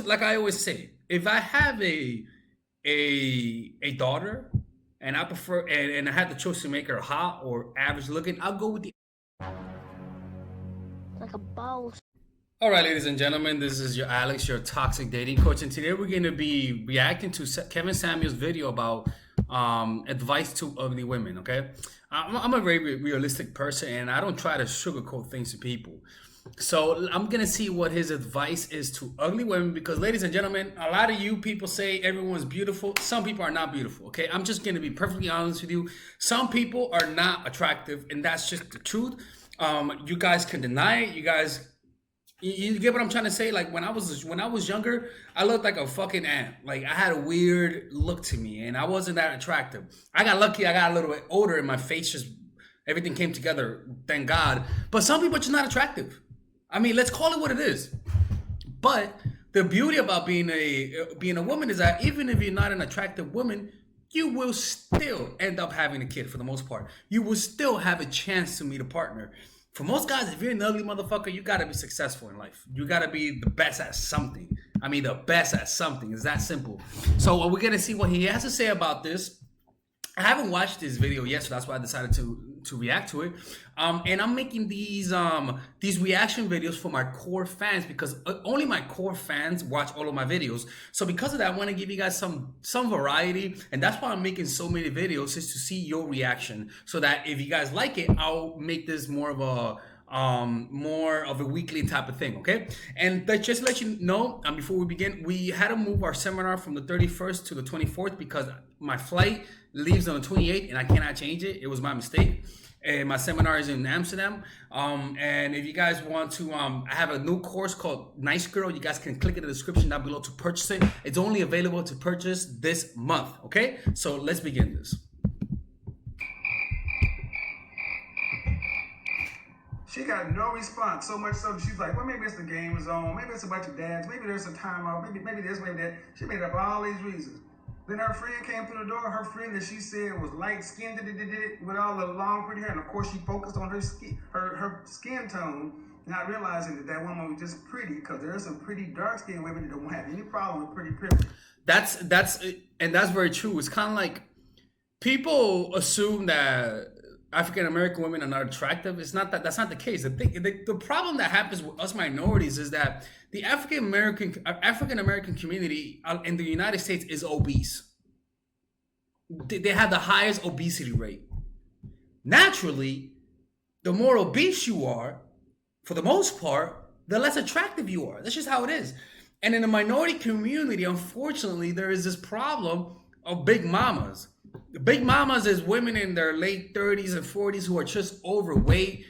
like I always say, if I have a daughter and I prefer and I had the choice to make her hot or average looking, I'll go with the. like a boss. All right, ladies and gentlemen, this is your Alex, your toxic dating coach, and today we're going to be reacting to Kevin Samuel's video about advice to ugly women. Okay, I'm a very realistic person, and I don't try to sugarcoat things to people. So I'm gonna see what his advice is to ugly women, because ladies and gentlemen, a lot of you people say everyone's beautiful. Some people are not beautiful. Okay, I'm just gonna be perfectly honest with you. Some people are not attractive, and that's just the truth. You guys can deny it. You get what I'm trying to say? Like when I was younger, I looked like a fucking ant. Like I had a weird look to me, and I wasn't that attractive. I got lucky. I got a little bit older, and my face just everything came together. Thank God. But some people are just not attractive. I mean, let's call it what it is. But the beauty about being a woman is that even if you're not an attractive woman, you will still end up having a kid for the most part. You will still have a chance to meet a partner. For most guys, if you're an ugly motherfucker, you gotta be successful in life. You gotta be the best at something. I mean, the best at something. It's that simple. So we're gonna see what he has to say about this. I haven't watched this video yet, so that's why I decided to react to it. And I'm making these reaction videos for my core fans, because only my core fans watch all of my videos. So because of that, I want to give you guys some variety, and that's why I'm making so many videos, is to see your reaction, so that if you guys like it, I'll make this more of a weekly type of thing. Okay, and just to let you know, before we begin, we had to move our seminar from the 31st to the 24th because my flight leaves on the 28th and I cannot change it. It was my mistake. And my seminar is in Amsterdam. And if you guys want to, I have a new course called Nice Girl. You guys can click in the description down below to purchase it. It's only available to purchase this month. Okay, so let's begin this. She got no response, so much so that she's like, well, maybe it's the game is on, maybe it's a bunch of dads, maybe there's a timeout, maybe this, maybe that. She made up all these reasons. Then her friend came through the door, her friend that she said was light-skinned, with all the long, pretty hair, and of course she focused on her skin tone, not realizing that that woman was just pretty, because there are some pretty dark-skinned women that don't have any problem with pretty privilege. That's very true. It's kind of like people assume that African American women are not attractive. It's not that. That's not the case. The problem that happens with us minorities is that the African American community in the United States is obese. They have the highest obesity rate. Naturally, the more obese you are, for the most part, the less attractive you are. That's just how it is. And in the minority community, unfortunately, there is this problem of big mamas. Big mamas is women in their late 30s and 40s who are just overweight,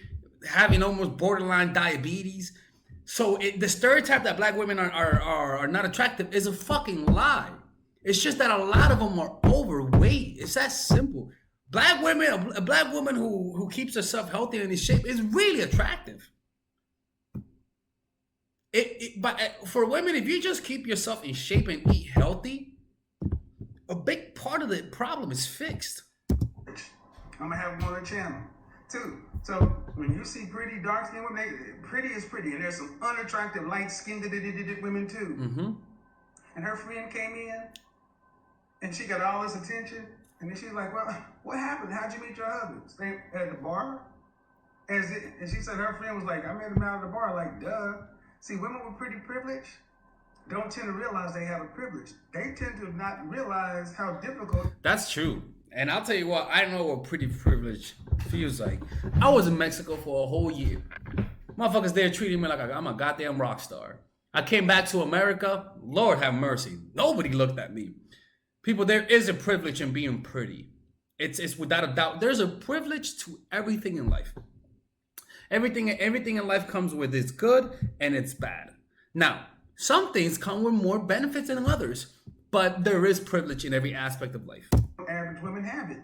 having almost borderline diabetes. So the stereotype that black women are not attractive is a fucking lie. It's just that a lot of them are overweight. It's that simple. A black woman who keeps herself healthy and in shape is really attractive. But for women, if you just keep yourself in shape and eat healthy, a big part of the problem is fixed. I'm gonna have them on the channel too. So when you see pretty dark-skinned women, pretty is pretty, and there's some unattractive light-skinned women too. Mm-hmm. And her friend came in, and she got all this attention, and then she's like, "Well, what happened? How'd you meet your husband? Stay at the bar?" And she said her friend was like, "I met him out at the bar." Like, duh. See, women with pretty privilege don't tend to realize they have a privilege. They tend to not realize how difficult. That's true. And I'll tell you what, I know what pretty privilege feels like. I was in Mexico for a whole year. Motherfuckers there treating me like I'm a goddamn rock star. I came back to America, Lord have mercy. Nobody looked at me. People, there is a privilege in being pretty. It's without a doubt. There's a privilege to everything in life. Everything in life comes with its good and its bad. Now, some things come with more benefits than others, but there is privilege in every aspect of life. Average women have it.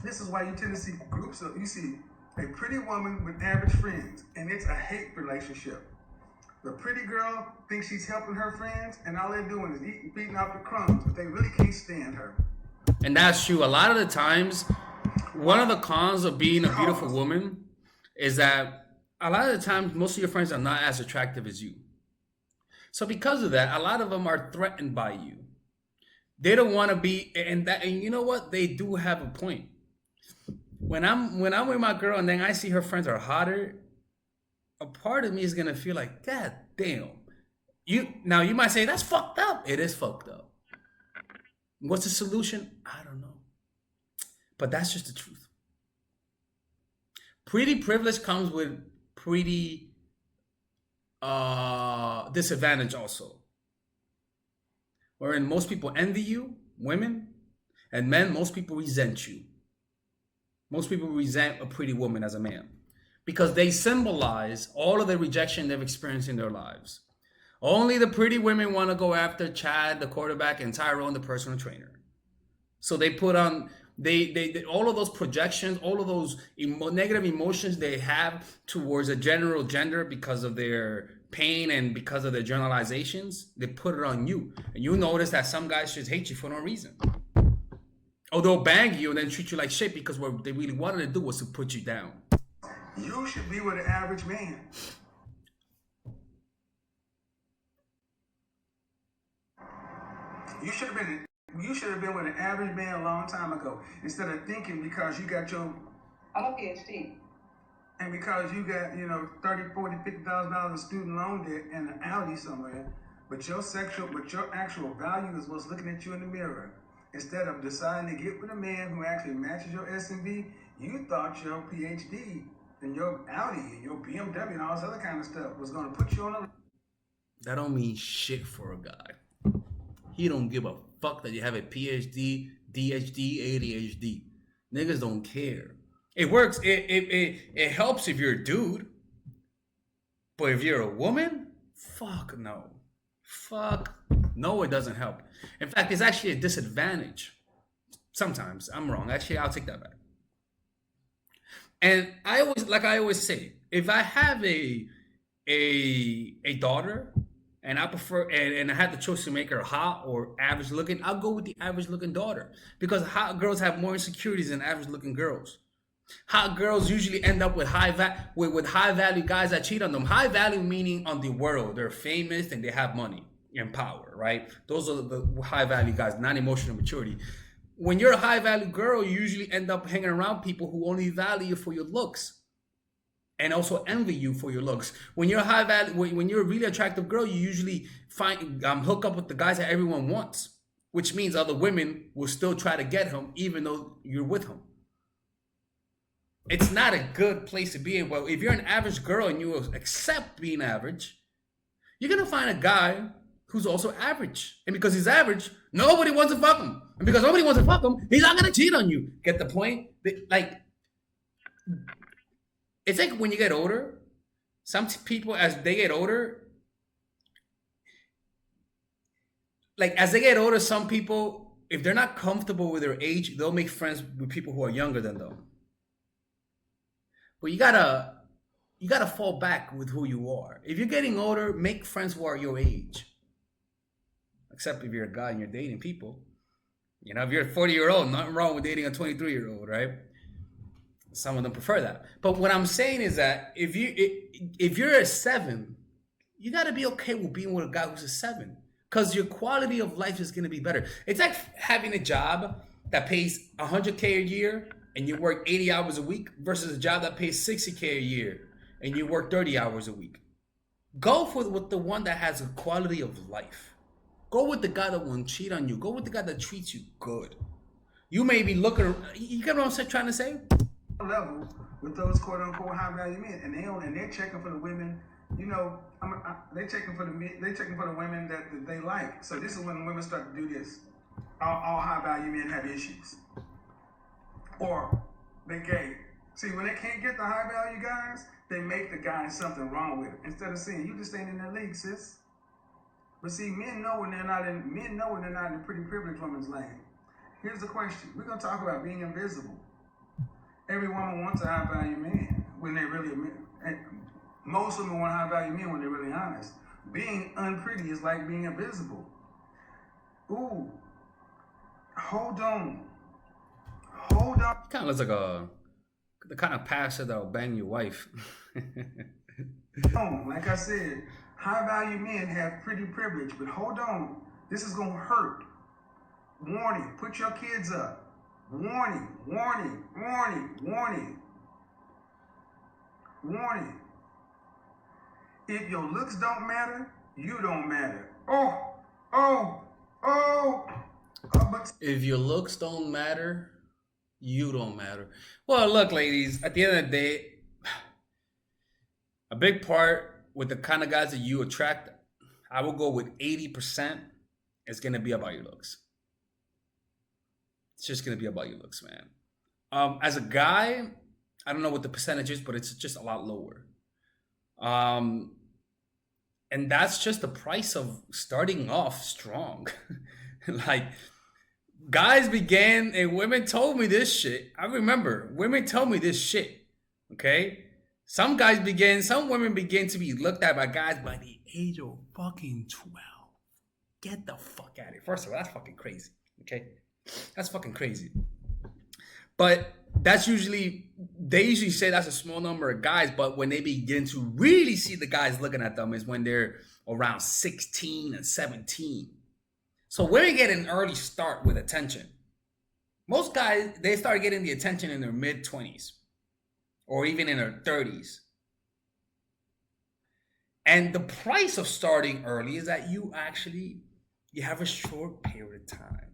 This is why you tend to see groups of, you see a pretty woman with average friends, and it's a hate relationship. The pretty girl thinks she's helping her friends, and all they're doing is beating out the crumbs, but they really can't stand her. And that's true. A lot of the times, one of the cons of being a beautiful woman is that a lot of the times, most of your friends are not as attractive as you. So because of that, a lot of them are threatened by you. They don't want to be, and you know what? They do have a point. When I'm with my girl and then I see her friends are hotter, a part of me is gonna feel like, God damn. You might say that's fucked up. It is fucked up. What's the solution? I don't know. But that's just the truth. Pretty privilege comes with pretty disadvantage also. Wherein most people envy you, women, and men, most people resent you. Most people resent a pretty woman as a man because they symbolize all of the rejection they've experienced in their lives. Only the pretty women want to go after Chad, the quarterback, and Tyrone, the personal trainer. So they put on they all of those projections, all of those negative emotions they have towards a general gender because of their pain and because of their generalizations. They put it on you, and you notice that some guys just hate you for no reason. Or they'll bang you and then treat you like shit because what they really wanted to do was to put you down. You should be with an average man. You should have been with an average man a long time ago. Instead of thinking because you got your I'm a PhD. and because you got, $30, $40, $50,000 of student loan debt and an Audi somewhere, but your actual value is what's looking at you in the mirror. Instead of deciding to get with a man who actually matches your S&B, you thought your PhD and your Audi and your BMW and all this other kind of stuff was going to put you on a... That don't mean shit for a guy. He don't give a fuck that you have a PhD, DHD, ADHD. Niggas don't care. It works. It helps if you're a dude. But if you're a woman, fuck no. Fuck no, it doesn't help. In fact, it's actually a disadvantage. Sometimes. I'm wrong. Actually, I'll take that back. And I always say, if I have a daughter and I prefer and I had the choice to make her hot or average looking, I'll go with the average looking daughter because hot girls have more insecurities than average looking girls. Hot girls usually end up with high value guys that cheat on them. High value meaning on the world. They're famous and they have money and power, right? Those are the high value guys, not emotional maturity. When you're a high value girl, you usually end up hanging around people who only value you for your looks and also envy you for your looks. When you're a high value, when you're a really attractive girl, you usually hook up with the guys that everyone wants, which means other women will still try to get him even though you're with him. It's not a good place to be in. Well, if you're an average girl and you accept being average, you're going to find a guy who's also average. And because he's average, nobody wants to fuck him. And because nobody wants to fuck him, he's not going to cheat on you. Get the point? It's like when you get older, some people, as they get older, some people, if they're not comfortable with their age, they'll make friends with people who are younger than them. But you gotta fall back with who you are. If you're getting older, make friends who are your age. Except if you're a guy and you're dating people. If you're a 40-year-old, nothing wrong with dating a 23-year-old, right? Some of them prefer that. But what I'm saying is that if you're a 7, you gotta be okay with being with a guy who's a 7. Because your quality of life is gonna be better. It's like having a job that pays $100K a year and you work 80 hours a week versus a job that pays $60K a year and you work 30 hours a week. Go with the one that has a quality of life. Go with the guy that won't cheat on you. Go with the guy that treats you good. You may be looking, you get what I'm trying to say? Level with those quote unquote high value men, and they're checking for the women. They're checking for the women that they like. So this is when women start to do this. All high value men have issues. Or they gay. See, when they can't get the high value guys, they make the guy something wrong with it. Instead of saying, you just ain't in their league, sis. But see, men know when they're not in the pretty privileged woman's lane. Here's the question. We're gonna talk about being invisible. Every woman wants a high value man when they really most women want high value men when they're really honest. Being unpretty is like being invisible. Ooh. Hold on. Kind of looks like the kind of pastor that'll bang your wife. Like I said, high value men have pretty privilege, but hold on, this is gonna hurt. Warning, put your kids up. Warning, warning, warning, warning, warning. If your looks don't matter, you don't matter. Oh, oh, oh. But If your looks don't matter, you don't matter. Well, look, ladies, at the end of the day, a big part with the kind of guys that you attract, I will go with 80% is going to be about your looks. It's just going to be about your looks, man. As a guy, I don't know what the percentage is, but it's just a lot lower. And that's just the price of starting off strong. Like, guys began, and women told me this shit. I remember women told me this shit. Okay? Some women began to be looked at by guys by the age of fucking 12. Get the fuck out of here. First of all, that's fucking crazy. Okay? That's fucking crazy. But they usually say that's a small number of guys, but when they begin to really see the guys looking at them is when they're around 16 and 17. So women get an early start with attention. Most guys, they start getting the attention in their mid-20s or even in their 30s. And the price of starting early is that you have a short period of time.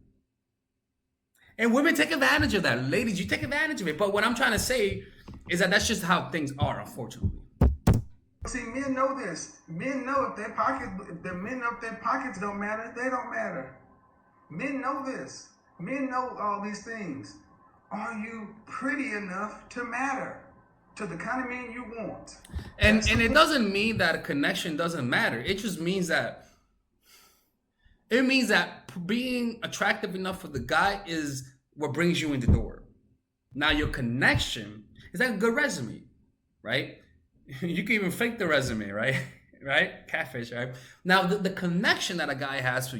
And women take advantage of that. Ladies, you take advantage of it. But what I'm trying to say is that that's just how things are, unfortunately. see, men know this. Men know if their pockets don't matter, they don't matter. Men know this. Men know all these things. Are you pretty enough to matter to the kind of man you want? And it doesn't mean that a connection doesn't matter. It just means that being attractive enough for the guy is what brings you in the door. Now your connection is like a good resume, right? You can even fake the resume, right? Right? Catfish, right? Now the connection that a guy has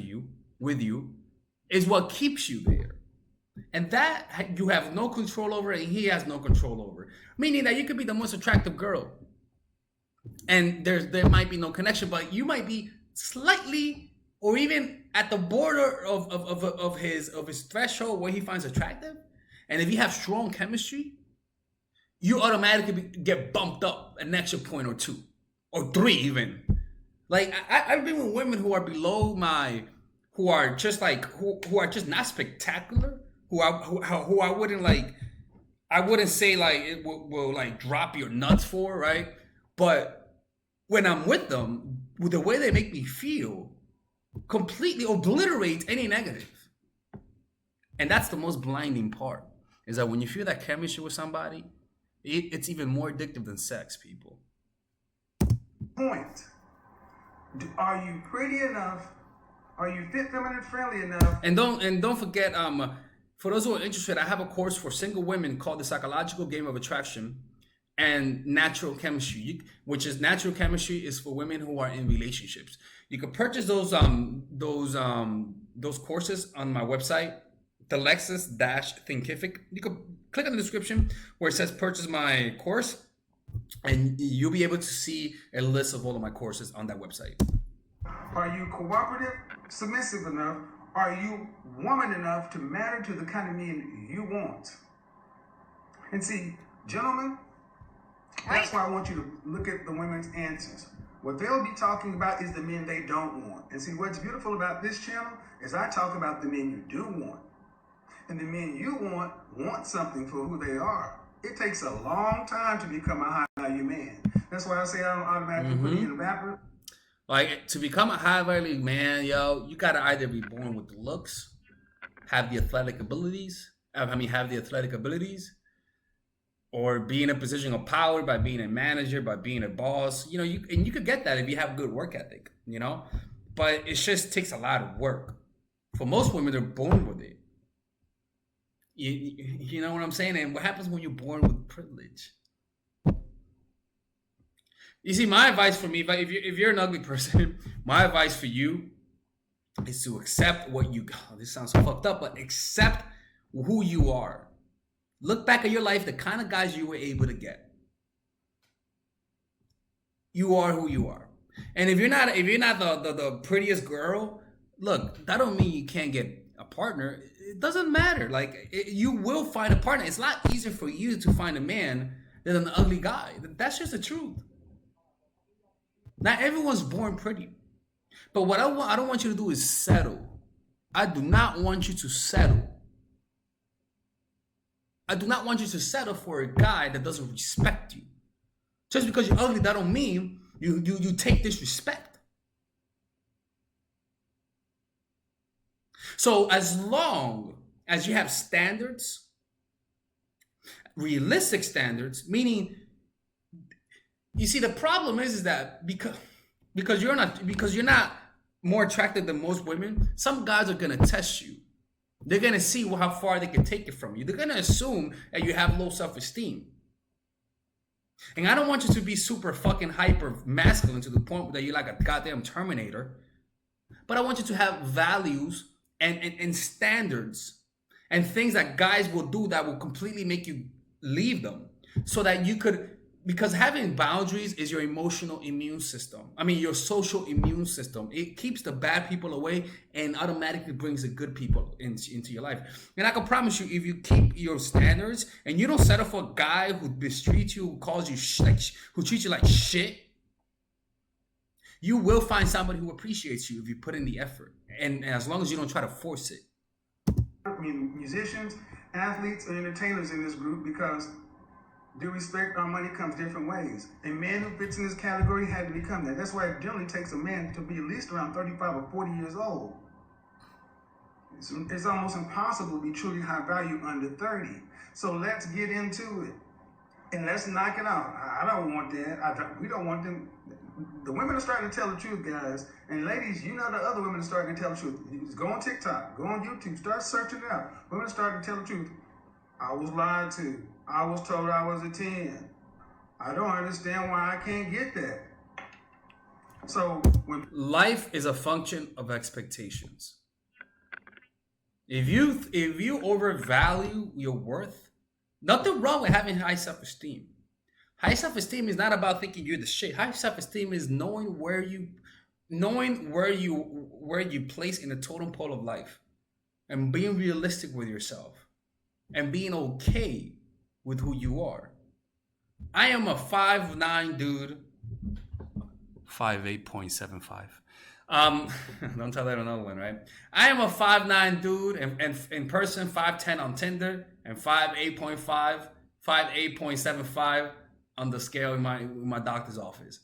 with you is what keeps you there. And that you have no control over and he has no control over. Meaning that you could be the most attractive girl and there might be no connection, but you might be slightly or even at the border of his threshold where he finds attractive. And if you have strong chemistry, you automatically get bumped up an extra point or 2 or 3 even. Like I've been with women who are below who are just not spectacular, who I wouldn't say like it will like drop your nuts for, right? But when I'm with them, with the way they make me feel, completely obliterates any negative. And that's the most blinding part, is that when you feel that chemistry with somebody, it's even more addictive than sex, people. Point. Are you pretty enough? Are you fit, feminine, friendly enough? And don't forget, for those who are interested, I have a course for single women called The Psychological Game of Attraction and Natural Chemistry, which is natural chemistry is for women who are in relationships. You can purchase those courses on my website, the Lexus-Thinkific. You can click on the description where it says purchase my course, and you'll be able to see a list of all of my courses on that website. Are you cooperative, submissive enough? Are you woman enough to matter to the kind of men you want? And see, gentlemen, that's why I want you to look at the women's answers. What they'll be talking about is the men they don't want. And see, what's beautiful about this channel is I talk about the men you do want. And the men you want something for who they are. It takes a long time to become a high-value man. That's why I say I don't automatically put you in the background. Like, to become a high-value man, yo, you gotta either be born with the looks, have the athletic abilities, or be in a position of power by being a manager, by being a boss. You know, you could get that if you have good work ethic, you know? But it just takes a lot of work. For most women, they're born with it. You know what I'm saying? And what happens when you're born with privilege? You see, my advice for me, if you're an ugly person, my advice for you is to accept what you, this sounds fucked up, but accept who you are. Look back at your life, the kind of guys you were able to get. You are who you are. And if you're not the prettiest girl, look, that don't mean you can't get a partner. It doesn't matter. Like you will find a partner. It's a lot easier for you to find a man than an ugly guy. That's just the truth. Not everyone's born pretty. But what I don't want you to do is settle. I do not want you to settle. I do not want you to settle for a guy that doesn't respect you. Just because you're ugly, that don't mean you take disrespect. So as long as you have standards, realistic standards, meaning, you see, the problem is that because you're not more attractive than most women, some guys are gonna test you. They're gonna see how far they can take it from you. They're gonna assume that you have low self-esteem. And I don't want you to be super fucking hyper masculine to the point that you're like a goddamn Terminator. But I want you to have values and standards and things that guys will do that will completely make you leave them. So that you could, because having boundaries is your emotional immune system. I mean, your social immune system. It keeps the bad people away and automatically brings the good people into your life. And I can promise you, if you keep your standards and you don't settle for a guy who mistreats you, who calls you who treats you like shit, you will find somebody who appreciates you if you put in the effort. And as long as you don't try to force it. I mean, musicians, athletes, and entertainers in this group, because due respect, our money comes different ways. A man who fits in this category had to become that. That's why it generally takes a man to be at least around 35 or 40 years old. It's almost impossible to be truly high value under 30. So let's get into it. And let's knock it out. I don't want that. We don't want them. The women are starting to tell the truth, guys. And ladies, you know the other women are starting to tell the truth. You just go on TikTok, go on YouTube, start searching it out. Women are starting to tell the truth. I was lied to. I was told I was a 10. I don't understand why I can't get that. So when life is a function of expectations. If you overvalue your worth, nothing wrong with having high self-esteem. High self-esteem is not about thinking you're the shit. High self-esteem is knowing where you place in the totem pole of life, and being realistic with yourself, and being okay with who you are. I am a 5'9" dude, 5'8.75". Don't tell that another one, right? I am a 5'9" dude, and in person 5'10" on Tinder, and 5'8.5", 5'8.75" on the scale in my doctor's office.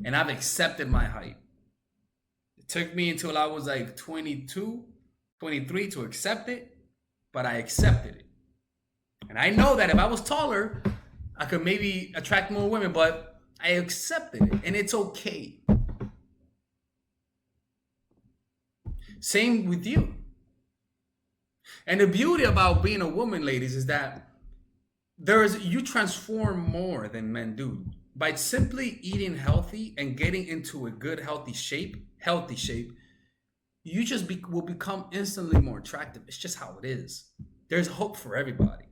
And I've accepted my height. It took me until I was like 22, 23 to accept it, but I accepted it. And I know that if I was taller, I could maybe attract more women, but I accepted it, and it's okay. Same with you. And the beauty about being a woman, ladies, is that you transform more than men do. By simply eating healthy and getting into a good, healthy shape, you just will become instantly more attractive. It's just how it is. There's hope for everybody.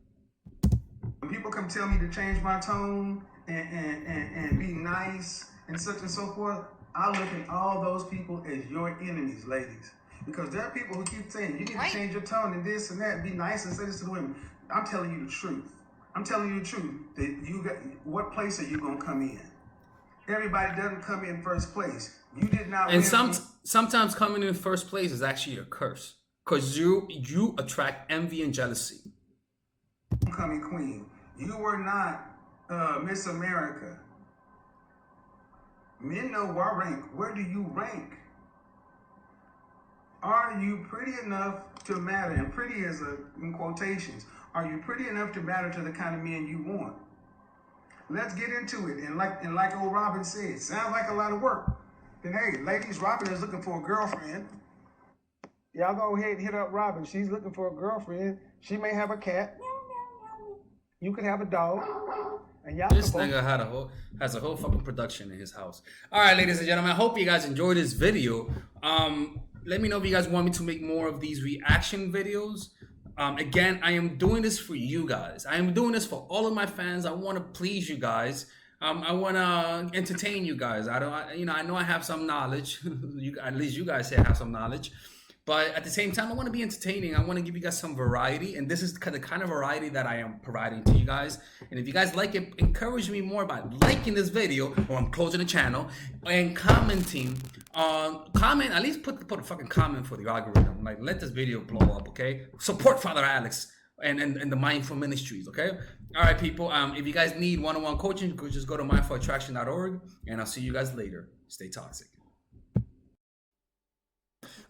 When people come tell me to change my tone and be nice and such and so forth, I look at all those people as your enemies, ladies. Because there are people who keep saying, you need to change your tone and this and that, be nice and say this to the women. I'm telling you the truth. I'm telling you the truth. That what place are you going to come in? Everybody doesn't come in first place. You did not. And sometimes coming in first place is actually a curse. Because you attract envy and jealousy. Homecoming queen. You were not Miss America. Men know our rank. Where do you rank? Are you pretty enough to matter? And pretty is in quotations. Are you pretty enough to matter to the kind of men you want? Let's get into it. And like old Robin said, sounds like a lot of work. Then hey, ladies, Robin is looking for a girlfriend. Y'all go ahead and hit up Robin. She's looking for a girlfriend. She may have a cat. You could have a dog. And y'all this nigga has a whole fucking production in his house. All right, ladies and gentlemen, I hope you guys enjoyed this video. Let me know if you guys want me to make more of these reaction videos. Again, I am doing this for you guys. I am doing this for all of my fans. I want to please you guys. I want to entertain you guys. I know I have some knowledge. At least you guys say I have some knowledge. But at the same time, I want to be entertaining. I want to give you guys some variety. And this is the kind of variety that I am providing to you guys. And if you guys like it, encourage me more by liking this video, or I'm closing the channel, and commenting. Comment, at least put a fucking comment for the algorithm. Like, let this video blow up, okay? Support Father Alex and the Mindful Ministries, okay? All right, people. If you guys need one-on-one coaching, you could just go to mindfulattraction.org, and I'll see you guys later. Stay toxic.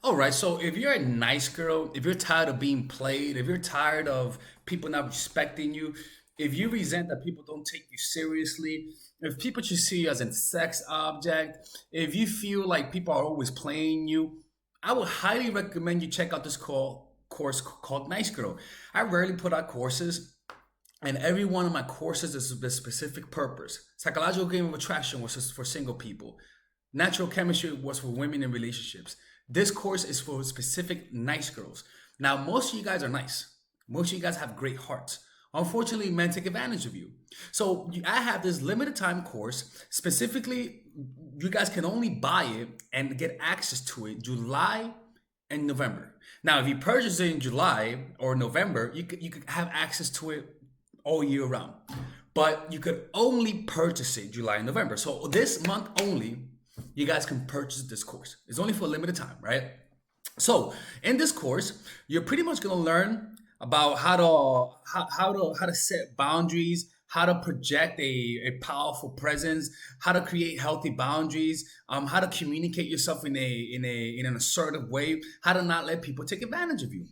All right, so if you're a nice girl, if you're tired of being played, if you're tired of people not respecting you, if you resent that people don't take you seriously, if people just see you as a sex object, if you feel like people are always playing you, I would highly recommend you check out this course called Nice Girl. I rarely put out courses, and every one of my courses is a specific purpose. Psychological Game of Attraction was for single people. Natural Chemistry was for women in relationships. This course is for specific nice girls. Now, most of you guys are nice. Most of you guys have great hearts. Unfortunately, men take advantage of you. So I have this limited time course. Specifically, you guys can only buy it and get access to it July and November. Now, if you purchase it in July or November, you could have access to it all year round. But you could only purchase it July and November. So this month only, you guys can purchase this course. It's only for a limited time, right? So in this course, you're pretty much going to learn about how to set boundaries, how to project a powerful presence, how to create healthy boundaries, how to communicate yourself in an assertive way, how to not let people take advantage of you.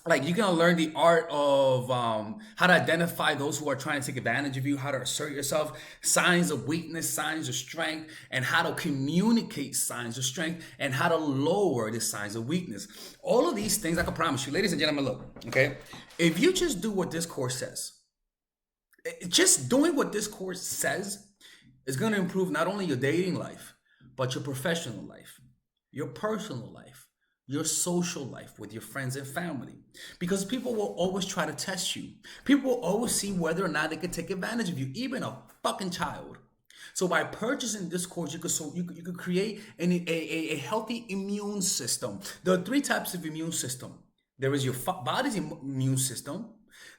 Like, you're gonna learn the art of how to identify those who are trying to take advantage of you, how to assert yourself, signs of weakness, signs of strength, and how to communicate signs of strength, and how to lower the signs of weakness. All of these things, I can promise you, ladies and gentlemen, look, okay? If you just do what this course says, just doing what this course says is gonna improve not only your dating life, but your professional life, your personal life, your social life with your friends and family, because people will always try to test you. People will always see whether or not they can take advantage of you, even a fucking child. So by purchasing this course, you could create a healthy immune system. There are 3 types of immune system. There is your body's immune system.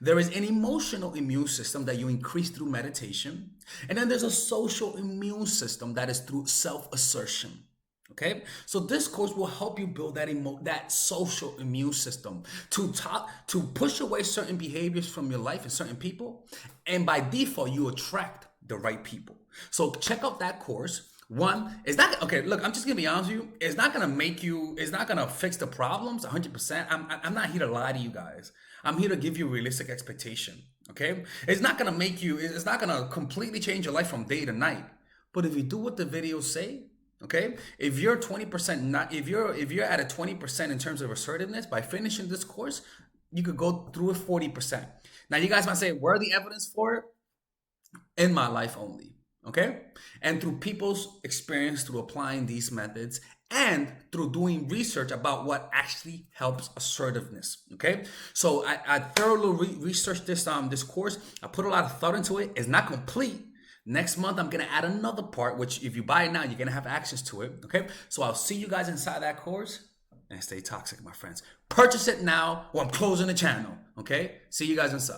There is an emotional immune system that you increase through meditation. And then there's a social immune system that is through self-assertion. Okay, so this course will help you build that social immune system to push away certain behaviors from your life and certain people, and by default you attract the right people. So check out that course. One, it's not okay. Look, I'm just gonna be honest with you. It's not gonna fix the problems 100%. I'm not here to lie to you guys. I'm here to give you a realistic expectation. Okay, it's not gonna completely change your life from day to night. But if you do what the videos say. Okay, if you're 20%, if you're at a 20% in terms of assertiveness, by finishing this course, you could go through it 40%. Now you guys might say, where are the evidence for it? In my life only. Okay, and through people's experience, through applying these methods, and through doing research about what actually helps assertiveness. Okay, so I thoroughly researched this course. I put a lot of thought into it. It's not complete. Next month, I'm going to add another part, which if you buy it now, you're going to have access to it. Okay, so I'll see you guys inside that course, and stay toxic, my friends. Purchase it now, or I'm closing the channel. Okay, see you guys inside.